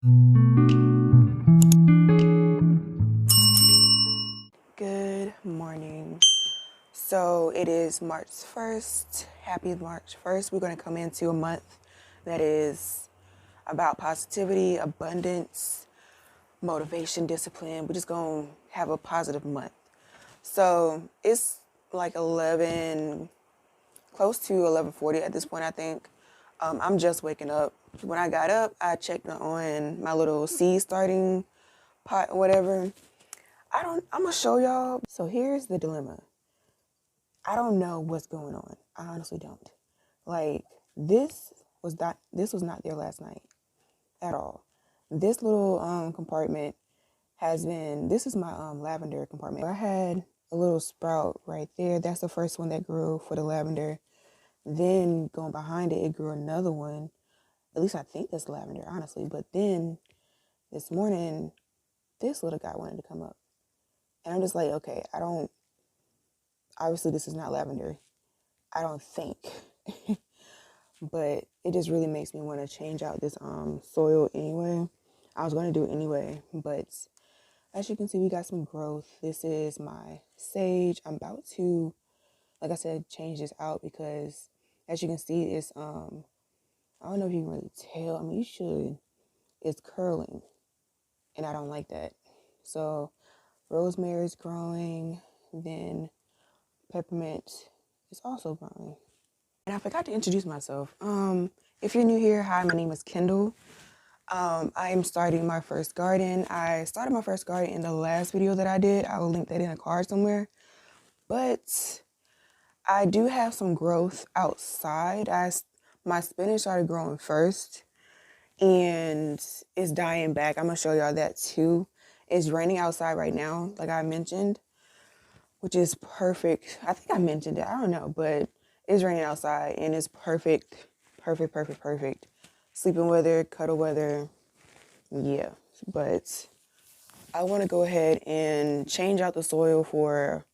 Good morning. So it is March 1st. Happy March 1st. We're going to come into a month that is about positivity, abundance, motivation, discipline. We're just going to have a positive month. So it's like 11, close to 11:40 at this point, I think. I'm just waking up. When I got up, I checked on my little seed starting pot or whatever. I'm gonna show y'all. So here's the dilemma. I don't know what's going on. I honestly don't. Like this was not there last night at all. This little compartment this is my lavender compartment. I had a little sprout right there. That's the first one that grew for the lavender. Then going behind it, it grew another one. At least I think that's lavender, honestly. But then this morning, this little guy wanted to come up. And I'm just like, okay, obviously this is not lavender. I don't think. But it just really makes me want to change out this soil anyway. I was going to do it anyway. But as you can see, we got some growth. This is my sage. I'm about to, like I said, change this out because as you can see, it's, I don't know if you can really tell. I mean, you should. It's curling. And I don't like that. So rosemary is growing. Then peppermint is also growing. And I forgot to introduce myself. If you're new here, hi, my name is Kendall. I am starting my first garden. I started my first garden in the last video that I did. I will link that in a card somewhere. But I do have some growth outside. My spinach started growing first and it's dying back. I'm going to show y'all that too. It's raining outside right now, like I mentioned, which is perfect. I think I mentioned it. I don't know, but it's raining outside and it's perfect. Perfect, perfect, perfect. Sleeping weather, cuddle weather. Yeah, but I want to go ahead and change out the soil for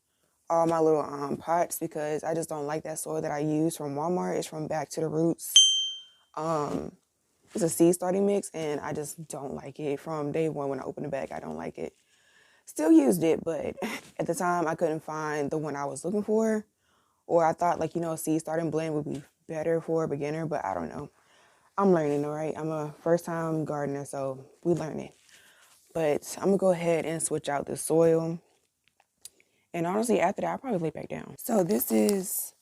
all my little pots because I just don't like that soil that I use from Walmart. It's from Back to the Roots. It's a seed starting mix and I just don't like it. From day one when I opened the bag, I don't like it. Still used it, but at the time I couldn't find the one I was looking for. Or I thought like, a seed starting blend would be better for a beginner, but I don't know. I'm learning, all right? I'm a first time gardener, so we learning. But I'm gonna go ahead and switch out the soil. And honestly, after that, I'll probably lay back down. So this is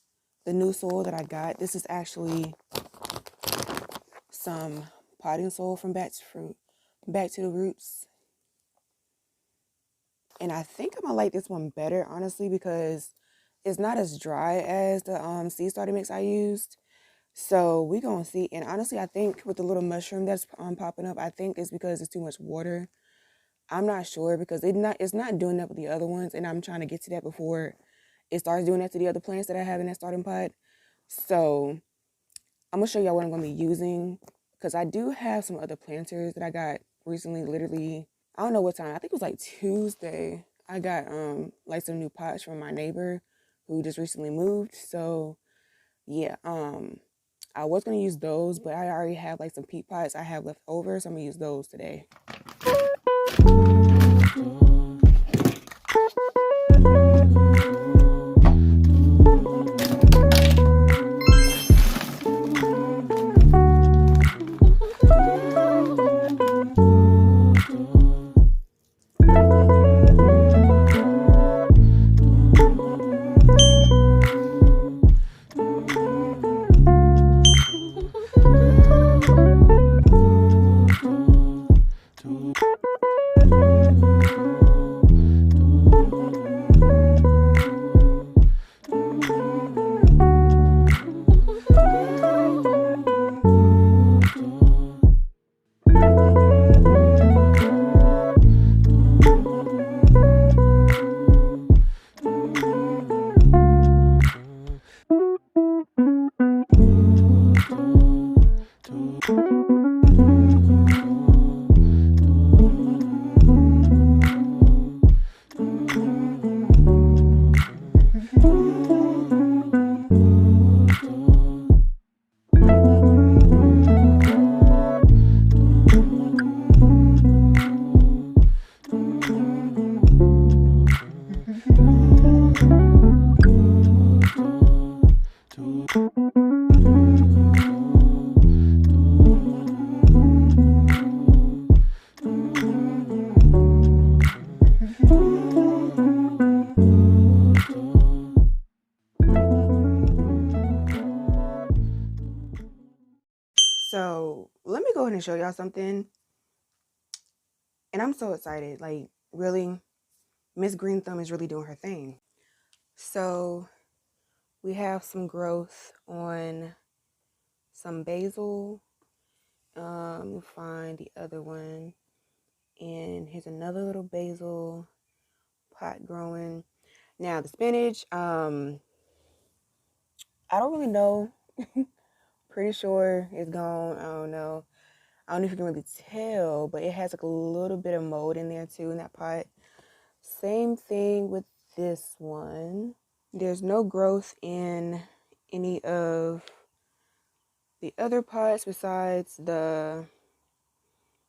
the new soil that I got. This is actually some potting soil from Back to the Roots. And I think I'm gonna like this one better, honestly, because it's not as dry as the seed starting mix I used. So we're gonna see. And honestly, I think with the little mushroom that's popping up, I think it's because it's too much water. I'm not sure because it's not doing that with the other ones, and I'm trying to get to that before it starts doing that to the other plants that I have in that starting pot. So I'm gonna show y'all what I'm gonna be using because I do have some other planters that I got recently. Literally, I don't know what time. I think it was like Tuesday. I got like some new pots from my neighbor who just recently moved. So yeah, I was gonna use those, but I already have like some peat pots I have left over, so I'm gonna use those today. to show y'all something. And I'm so excited. Like, really, Miss Green Thumb is really doing her thing. So we have some growth on some basil. You'll find the other one. And here's another little basil pot growing. Now the spinach, I don't really know. Pretty sure it's gone. I don't know. I don't know if you can really tell, but it has like a little bit of mold in there too in that pot. Same thing with this one. There's no growth in any of the other pots besides the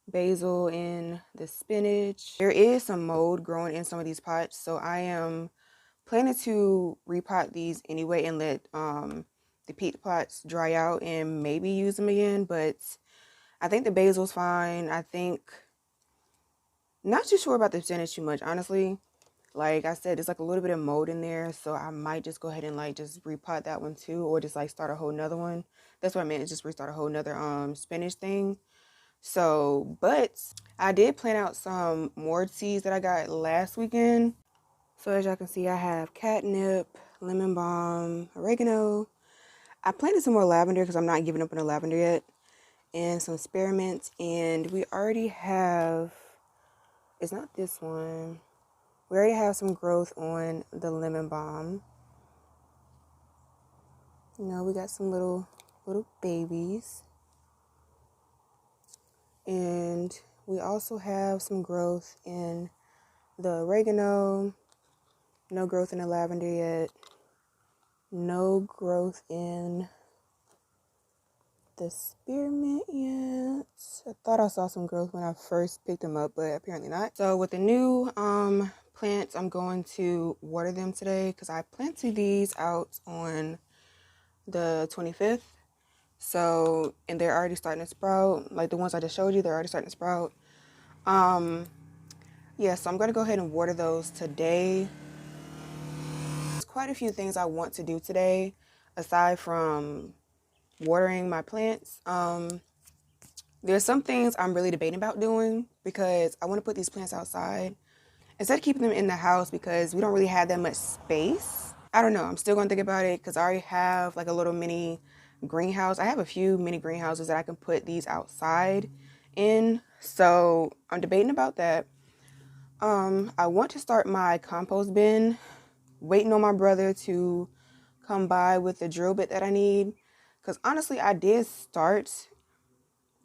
basil and the spinach. There is some mold growing in some of these pots, so I am planning to repot these anyway and let the peat pots dry out and maybe use them again. But I think the basil's fine. I think, not too sure about the spinach too much, honestly. Like I said, there's like a little bit of mold in there, so I might just go ahead and like just repot that one too, or just like start a whole nother one. That's what I meant, is just restart a whole nother spinach thing. So, but I did plant out some more seeds that I got last weekend. So as y'all can see, I have catnip, lemon balm, oregano. I planted some more lavender because I'm not giving up on the lavender yet, and some spearmint. And we already have, it's not this one. We already have some growth on the lemon balm. You know, we got some little babies. And we also have some growth in the oregano. No growth in the lavender yet. No growth in the spearmint yet. I thought I saw some growth when I first picked them up, but apparently not. So with the new plants, I'm going to water them today because I planted these out on the 25th. So, and they're already starting to sprout. Like the ones I just showed you, they're already starting to sprout. Yeah, so I'm going to go ahead and water those today. There's quite a few things I want to do today aside from watering my plants. There's some things I'm really debating about doing because I want to put these plants outside instead of keeping them in the house because we don't really have that much space. I don't know. I'm still going to think about it because I already have like a little mini greenhouse. I have a few mini greenhouses that I can put these outside in. So I'm debating about that. I want to start my compost bin, waiting on my brother to come by with the drill bit that I need. Because honestly, I did start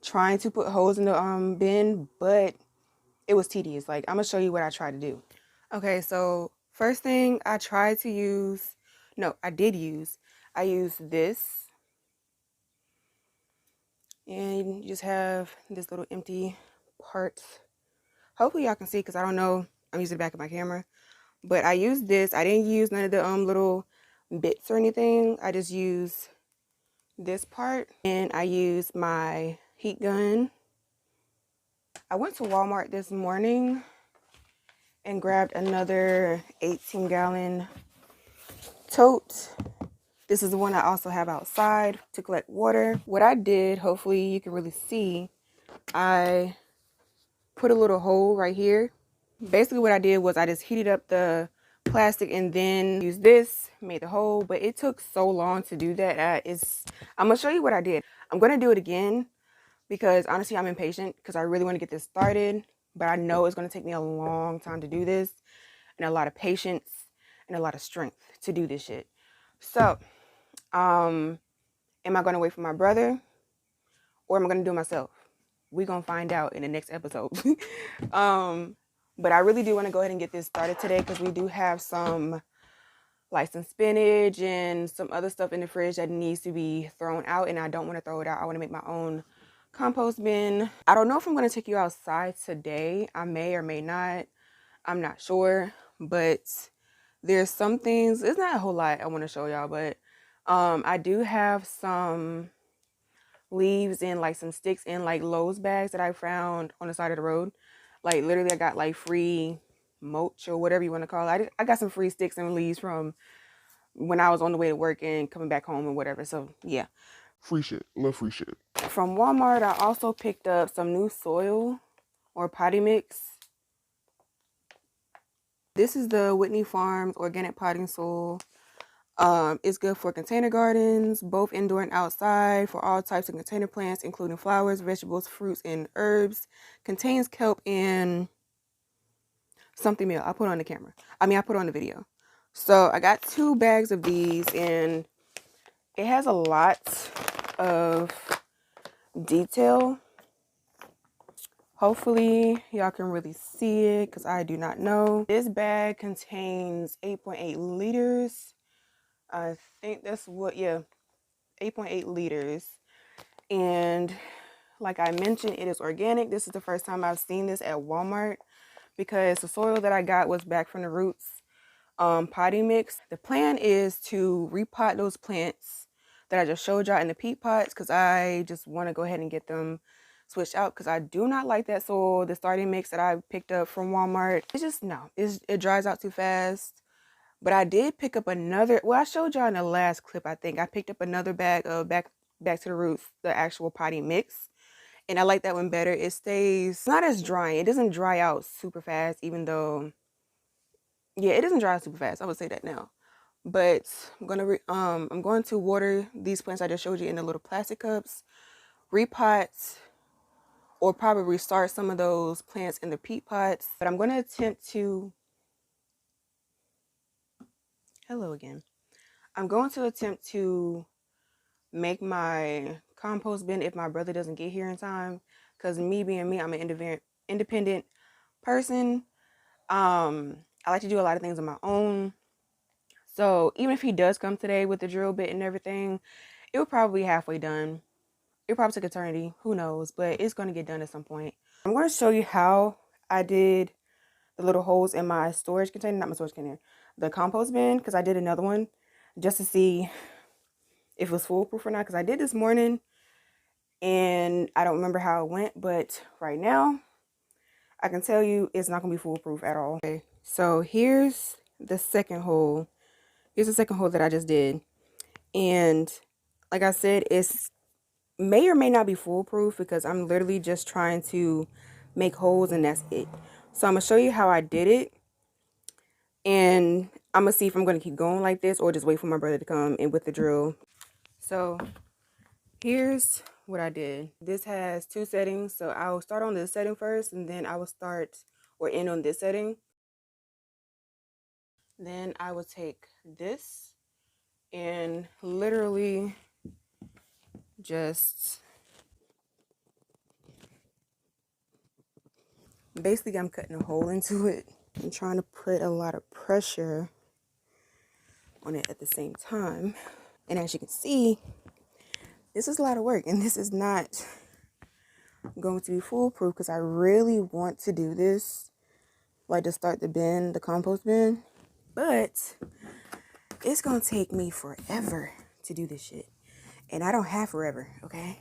trying to put holes in the bin, but it was tedious. Like, I'm going to show you what I tried to do. Okay, so first thing I tried to use, no, I did use, I used this. And you just have this little empty part. Hopefully y'all can see because I don't know. I'm using the back of my camera. But I used this. I didn't use none of the little bits or anything. I just used this part. And I used my heat gun. I went to Walmart this morning and grabbed another 18-gallon tote. This is the one I also have outside to collect water. What I did, hopefully you can really see, I put a little hole right here. Basically what I did was I just heated up the plastic and then used this, made the hole, but it took so long to do that. I'm gonna show you what I did. I'm gonna do it again because honestly I'm impatient because I really want to get this started, but I know it's gonna take me a long time to do this and a lot of patience and a lot of strength to do this shit. So am I gonna wait for my brother or am I gonna do it myself? We're gonna find out in the next episode. But I really do want to go ahead and get this started today because we do have some spinach and some other stuff in the fridge that needs to be thrown out, and I don't want to throw it out. I want to make my own compost bin. I don't know if I'm going to take you outside today. I may or may not. I'm not sure, but there's some things. It's not a whole lot I want to show y'all, but I do have some leaves and like some sticks in like Lowe's bags that I found on the side of the road. Like literally I got like free mulch or whatever you want to call it. I got some free sticks and leaves from when I was on the way to work and coming back home and whatever. So yeah, Free shit. Love free shit. From Walmart, I also picked up some new soil or potting mix. This is the Whitney Farms organic potting soil. It's good for container gardens, both indoor and outside, for all types of container plants, including flowers, vegetables, fruits, and herbs. Contains kelp and something else. I put on the camera. I put on the video. So I got 2 bags of these, and it has a lot of detail. Hopefully y'all can really see it because I do not know. This bag contains 8.8 liters. I think that's what, yeah, 8.8 liters. And like I mentioned, it is organic. This is the first time I've seen this at Walmart because the soil that I got was back from the Roots potting mix. The plan is to repot those plants that I just showed y'all in the peat pots because I just want to go ahead and get them switched out because I do not like that soil, the starting mix that I picked up from Walmart. It's just, no, it dries out too fast. But I did pick up another, well, I showed y'all in the last clip, I think. I picked up another bag of back to the Roots, the actual potting mix. And I like that one better. It stays not as dry. It doesn't dry out super fast, even though, yeah, it doesn't dry out super fast. I would say that now. But I'm going to water these plants I just showed you in the little plastic cups, repot, or probably restart some of those plants in the peat pots. But I'm going to attempt to, hello again. I'm going to attempt to make my compost bin if my brother doesn't get here in time. Because me being me, I'm an independent person. I like to do a lot of things on my own. So even if he does come today with the drill bit and everything, it will probably be halfway done. It'll probably take eternity. Who knows? But it's going to get done at some point. I'm going to show you how I did the little holes in my storage container. Not my storage container. The compost bin. Because I did another one just to see if it was foolproof or not. Because I did this morning. And I don't remember how it went. But right now, I can tell you it's not going to be foolproof at all. Okay. So here's the second hole. Here's the second hole that I just did. And like I said, it's may or may not be foolproof because I'm literally just trying to make holes and that's it. So I'm going to show you how I did it. And I'm going to see if I'm going to keep going like this or just wait for my brother to come in with the drill. So here's what I did. This has 2 settings. So I will start on this setting first and then I will start or end on this setting. Then I will take this and literally just basically I'm cutting a hole into it and trying to put a lot of pressure on it at the same time. And as you can see, this is a lot of work and this is not going to be foolproof because I really want to do this, like to start the bin, the compost bin, but it's gonna take me forever to do this shit. And I don't have forever, okay?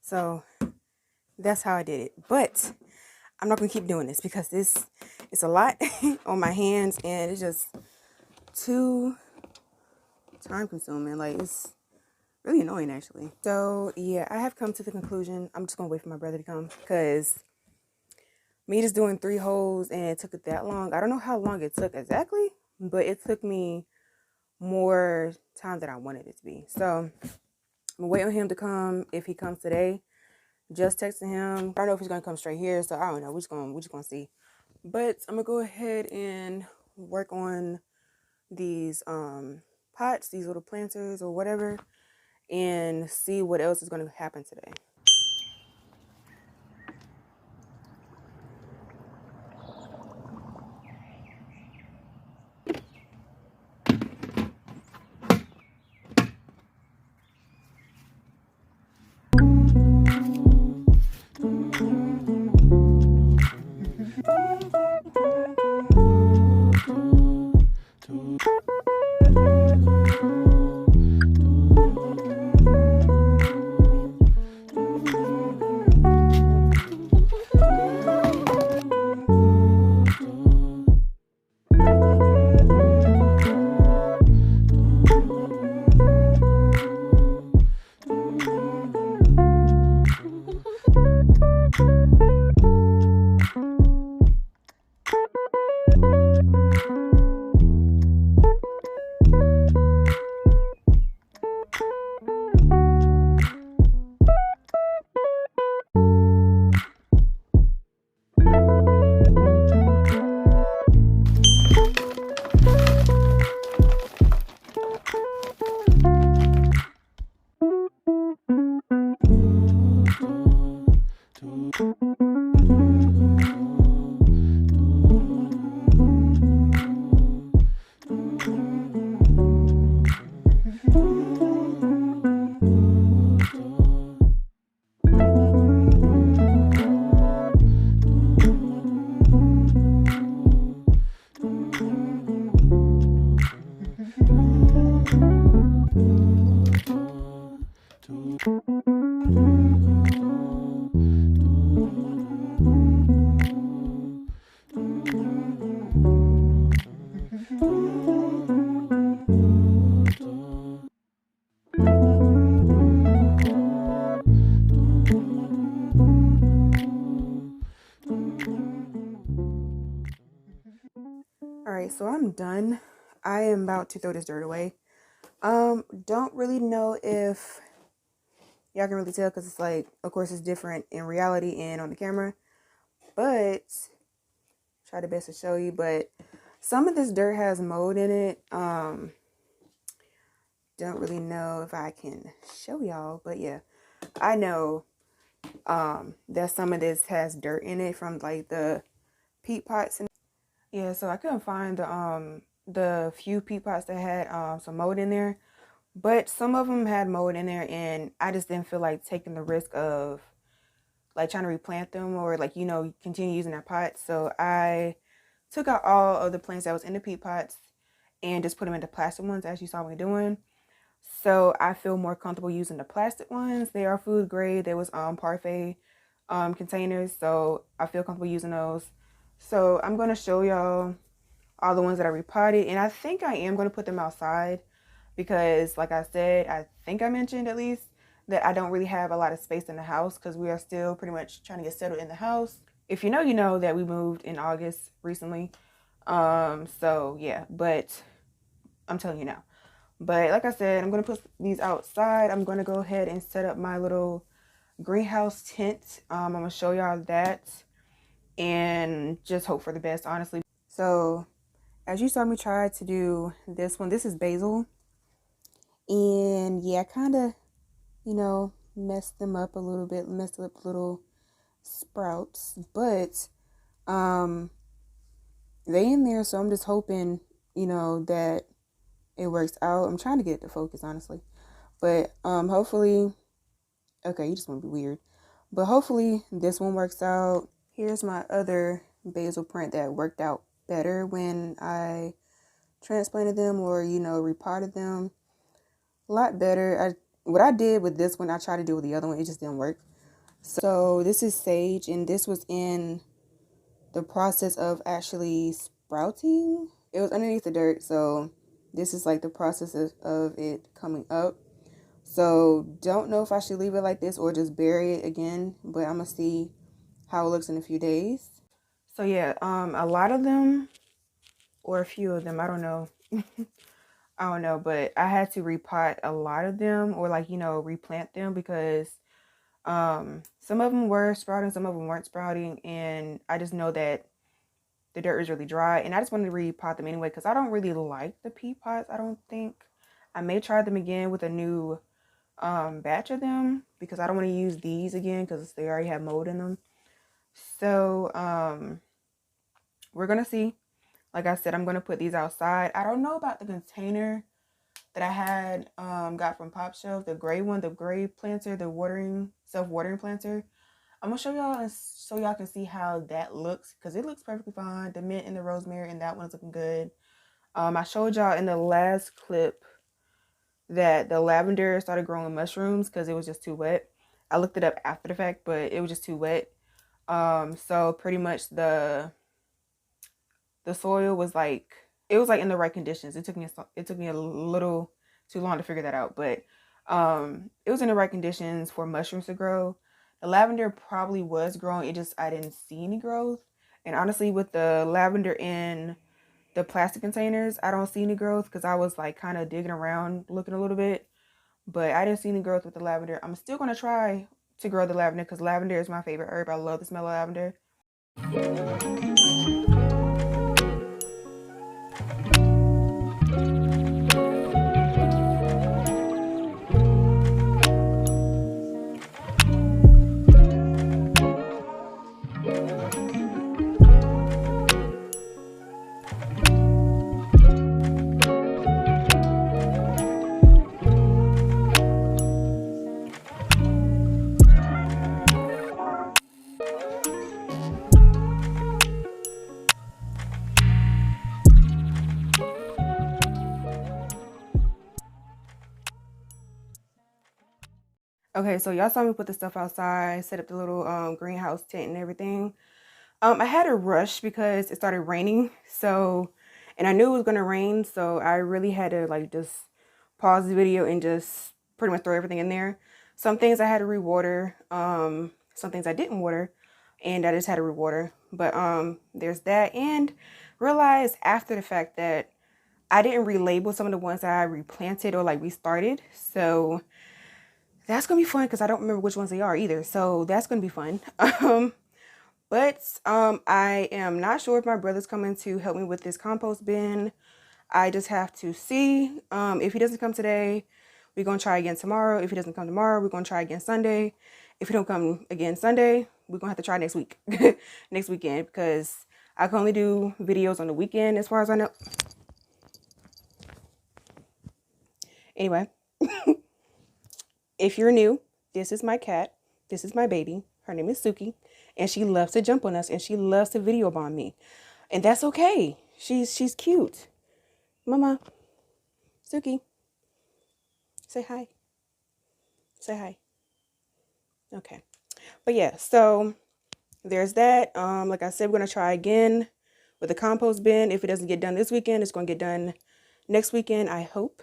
So that's how I did it. But I'm not gonna keep doing this because it's a lot on my hands and it's just too time consuming. Like, it's really annoying actually. So yeah, I have come to the conclusion I'm just gonna wait for my brother to come because me just doing 3 holes and it took it that long. I don't know how long it took exactly, but it took me more time than I wanted it to be. So I'm gonna wait on him to come. If he comes today, just texting him. I don't know if he's gonna come straight here, so I don't know. We're just gonna see. But I'm gonna go ahead and work on these pots, these little planters or whatever, and see what else is going to happen today. All right, so I'm done. I am about to throw this dirt away. Don't really know if y'all can really tell because it's like, of course, it's different in reality and on the camera, but try the best to show you. But some of this dirt has mold in it. Don't really know if I can show y'all, but yeah, I know that some of this has dirt in it from like the peat pots and yeah, so I couldn't find the few peat pots that had some mold in there, but some of them had mold in there, and I just didn't feel like taking the risk of like trying to replant them or like, you know, continue using that pot. So I took out all of the plants that was in the peat pots and just put them into plastic ones as you saw me doing. So I feel more comfortable using the plastic ones. They are food grade. They was parfait containers, so I feel comfortable using those. So I'm going to show y'all all the ones that I repotted, and I think I am going to put them outside because like I said, I think I mentioned at least that I don't really have a lot of space in the house because we are still pretty much trying to get settled in the house. If you know, you know that we moved in August recently. So yeah, but I'm telling you now. But like I said, I'm going to put these outside. I'm going to go ahead and set up my little greenhouse tent. I'm going to show y'all that and just hope for the best, honestly. So as you saw me try to do this one, this is basil. And yeah, I kind of, you know, messed them up a little bit, messed up little sprouts, but they in there, so I'm just hoping, you know, that it works out. I'm trying to get it to focus, honestly, but hopefully, okay, you just want to be weird, but hopefully this one works out. Here's my other basil plant that worked out better when I transplanted them or, you know, repotted them. A lot better. What I did with this one, I tried to do with the other one, it just didn't work. So this is sage, and this was in the process of actually sprouting. It was underneath the dirt, so this is like the process of it coming up. So don't know if I should leave it like this or just bury it again, but I'm gonna see how it looks in a few days. So yeah, a lot of them, or a few of them, I don't know. I don't know, but I had to repot a lot of them or like, you know, replant them because some of them were sprouting, some of them weren't sprouting, and I just know that the dirt is really dry, and I just wanted to repot them anyway because I don't really like the pea pots. I don't think. I may try them again with a new batch of them because I don't want to use these again because they already have mold in them. So we're gonna see. Like I said, I'm gonna put these outside. I don't know about the container that I had got from Pop Shelf, the gray one, the gray planter, the self-watering planter. I'm gonna show y'all so y'all can see how that looks because it looks perfectly fine. The mint and the rosemary and that one's looking good. I showed y'all in the last clip that the lavender started growing mushrooms because it was just too wet. I looked it up after the fact, but it was just too wet. So pretty much the soil was like, it was like in the right conditions. It took me a little too long to figure that out, but it was in the right conditions for mushrooms to grow. The lavender probably was growing, it just I didn't see any growth. And honestly, with the lavender in the plastic containers, I don't see any growth because I was like kind of digging around looking a little bit, but I didn't see any growth with the lavender. I'm still going to try to grow the lavender because lavender is my favorite herb. I love the smell of lavender. Okay, so y'all saw me put the stuff outside, set up the little greenhouse tent and everything. I had to rush because it started raining. So, and I knew it was gonna rain, so I really had to like just pause the video and just pretty much throw everything in there. Some things I had to rewater, some things I didn't water, and I just had to rewater. But there's that, and realized after the fact that I didn't relabel some of the ones that I replanted or like restarted. So that's gonna be fun because I don't remember which ones they are either. So that's gonna be fun. But I am not sure if my brother's coming to help me with this compost bin. I just have to see. If he doesn't come today, we're gonna try again tomorrow. If he doesn't come tomorrow, we're gonna try again Sunday. If he don't come again Sunday, we're gonna have to try next week, next weekend, because I can only do videos on the weekend as far as I know. Anyway, if you're new, this is my cat. This is my baby. Her name is Suki, and she loves to jump on us, and she loves to video bomb me, and that's okay. She's cute. Mama, Suki, say hi. Say hi. Okay. But yeah, so there's that. Like I said, we're gonna try again with the compost bin. If it doesn't get done this weekend, it's gonna get done next weekend, I hope.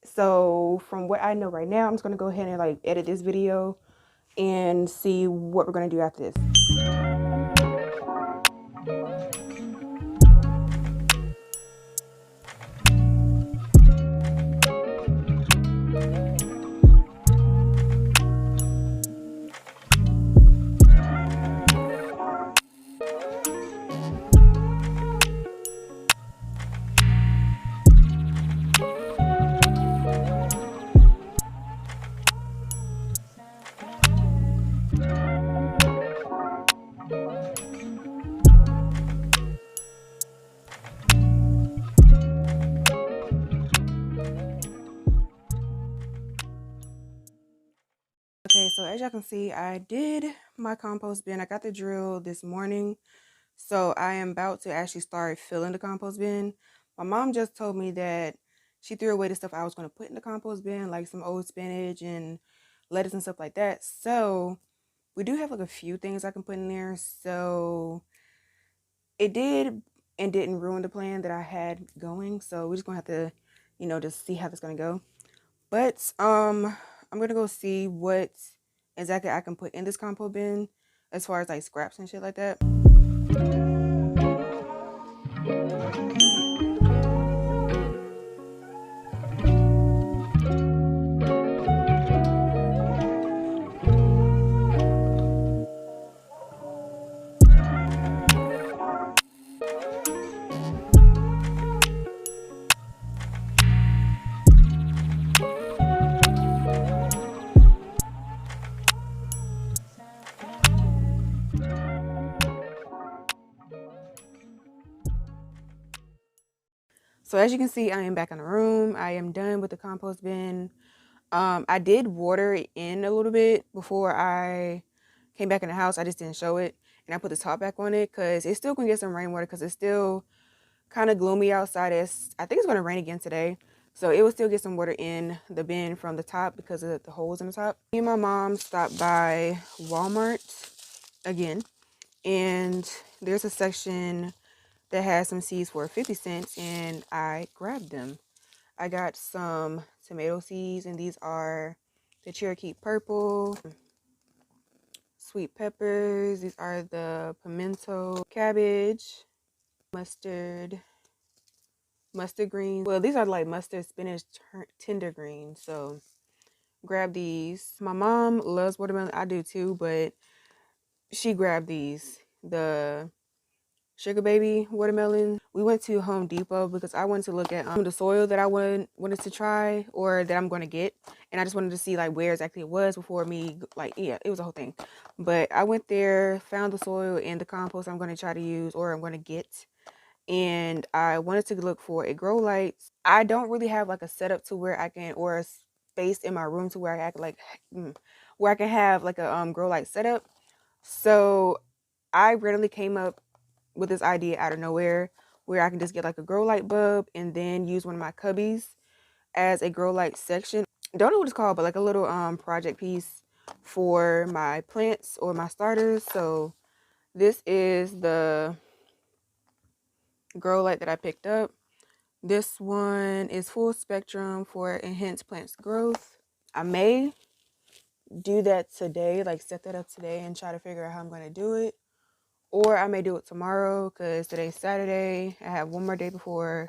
So from what I know right now, I'm just gonna go ahead and like edit this video and see what we're gonna do after this. Okay, so as y'all can see, I did my compost bin. I got the drill this morning. So I am about to actually start filling the compost bin. My mom just told me that she threw away the stuff I was going to put in the compost bin, like some old spinach and lettuce and stuff like that. So we do have like a few things I can put in there. So it did and didn't ruin the plan that I had going. So we're just going to have to, just see how this going to go. But I'm going to go see what exactly I can put in this compost bin as far as like scraps and shit like that. So as you can see, I am back in the room. I am done with the compost bin. I did water it in a little bit before I came back in the house. I just didn't show it. And I put the top back on it because it's still going to get some rainwater because it's still kind of gloomy outside. I think it's going to rain again today. So it will still get some water in the bin from the top because of the holes in the top. Me and my mom stopped by Walmart again. And there's a section that has some seeds for 50 cents and I grabbed them. I got some tomato seeds and these are the Cherokee Purple, sweet peppers. These are the pimento, cabbage, mustard green. Well, these are like mustard, spinach, tender green. So grab these. My mom loves watermelon. I do too, but she grabbed these. The Sugar Baby watermelon. We went to Home Depot because I wanted to look at the soil that I wanted to try or that I'm going to get. And I just wanted to see like where exactly it was before me, like, yeah, it was a whole thing. But I went there, found the soil and the compost I'm going to try to use or I'm going to get. And I wanted to look for a grow light. I don't really have like a setup to where I can, or a space in my room to where I can like, where I can have like a grow light setup. So I randomly came up with this idea out of nowhere where I can just get like a grow light bulb and then use one of my cubbies as a grow light section. don't know what it's called, but like a little project piece for my plants or my starters. So this is the grow light that I picked up. This one is full spectrum for enhanced plants growth. I may do that today, like set that up today and try to figure out how I'm going to do it. Or I may do it tomorrow because today's Saturday. I have one more day before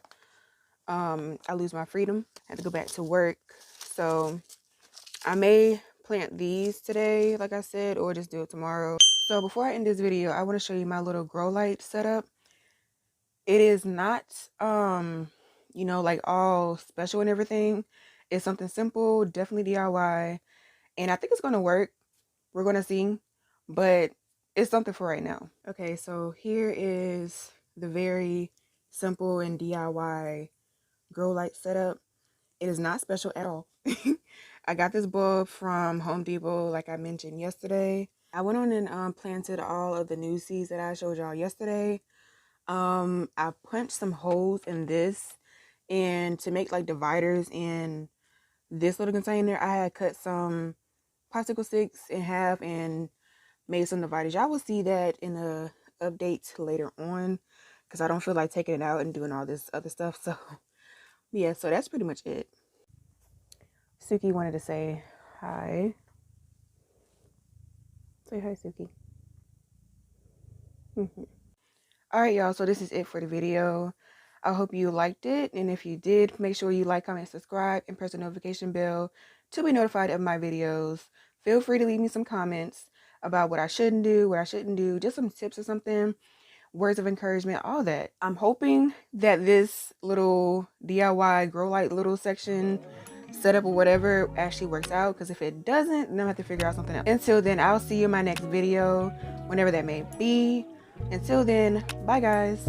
I lose my freedom. I have to go back to work. So I may plant these today, like I said, or just do it tomorrow. So before I end this video, I want to show you my little grow light setup. It is not, you know, like all special and everything. It's something simple, definitely DIY. And I think it's going to work. We're going to see. But it's something for right now. Okay, so here is the very simple and DIY grow light setup. It is not special at all. I got this bulb from Home Depot, like I mentioned yesterday. I went on and planted all of the new seeds that I showed y'all yesterday. I punched some holes in this, and to make like dividers in this little container, I had cut some popsicle sticks in half and made some dividers. Y'all will see that in a update later on because I don't feel like taking it out and doing all this other stuff. So yeah, so that's pretty much it. Suki wanted to say hi. Say hi, Suki. All right, y'all. So this is it for the video. I hope you liked it. And if you did, make sure you like, comment, subscribe, and press the notification bell to be notified of my videos. Feel free to leave me some comments about what I shouldn't do, what I shouldn't do, just some tips or something, words of encouragement, all that. I'm hoping that this little DIY grow light little section setup or whatever actually works out, because if it doesn't, then I'm gonna have to figure out something else. Until then, I'll see you in my next video, whenever that may be. Until then, bye guys.